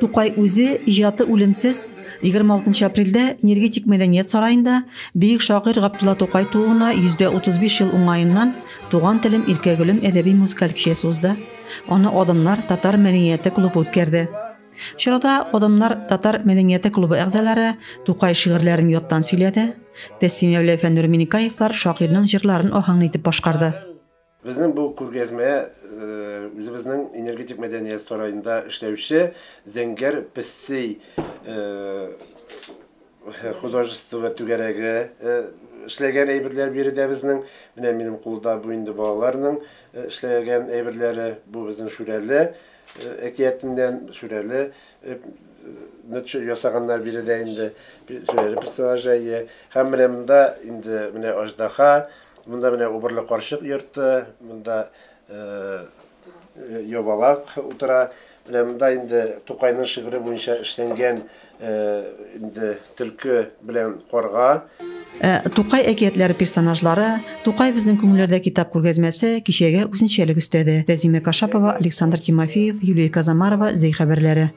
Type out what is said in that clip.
Тукай үзе иҗаты үлемсез 26 апрельдә энергетик мәдәният сараенда бөек шагыйрь Габдулла Тукай тууына 135 ел уңаеннан туган телем иркәгүлем әдәби музыкаль кичәсе узды. Аны Адамнар татар мәдәнияте клубы үткәрде. Чарада Адамнар татар мәдәнияте клубы әгъзалары Тукай шигырьләрен яттан сөйләде. Тәсим Фәннур Миникаевлар шагыйрьнең җырларын аһаңлы итеп башкарды. Безнең бу күргәзмә үзебезнең энергетик мәдәният сараенда эшләүче Зәңгәр Пессей художество түгәрәге эшләгән әйберләр биредә безнең, менә минем кулда бу инде балаларның эшләгән әйберләре, бу безнең Шүрәле әкиятеннән Шүрәле нәтиҗә ясаганнар биредә инде Шүрәле персонажы һәм менә монда инде менә Аждаһа, монда менә Убырлы карчык йорты, монда Ябалак утыра, менә монда инде Тукайның шигыре буенча эшләнгән инде төлке белән карга. Тукай әкиятләре персонажлары, Тукай безнең күңелләрдә китап күргәзмәсе кичәгә үзенчәлек өстәде. Рәзимә Кашапова, Александр Тимофеев, Юлия Казамарова, Зәй хәбәрләре.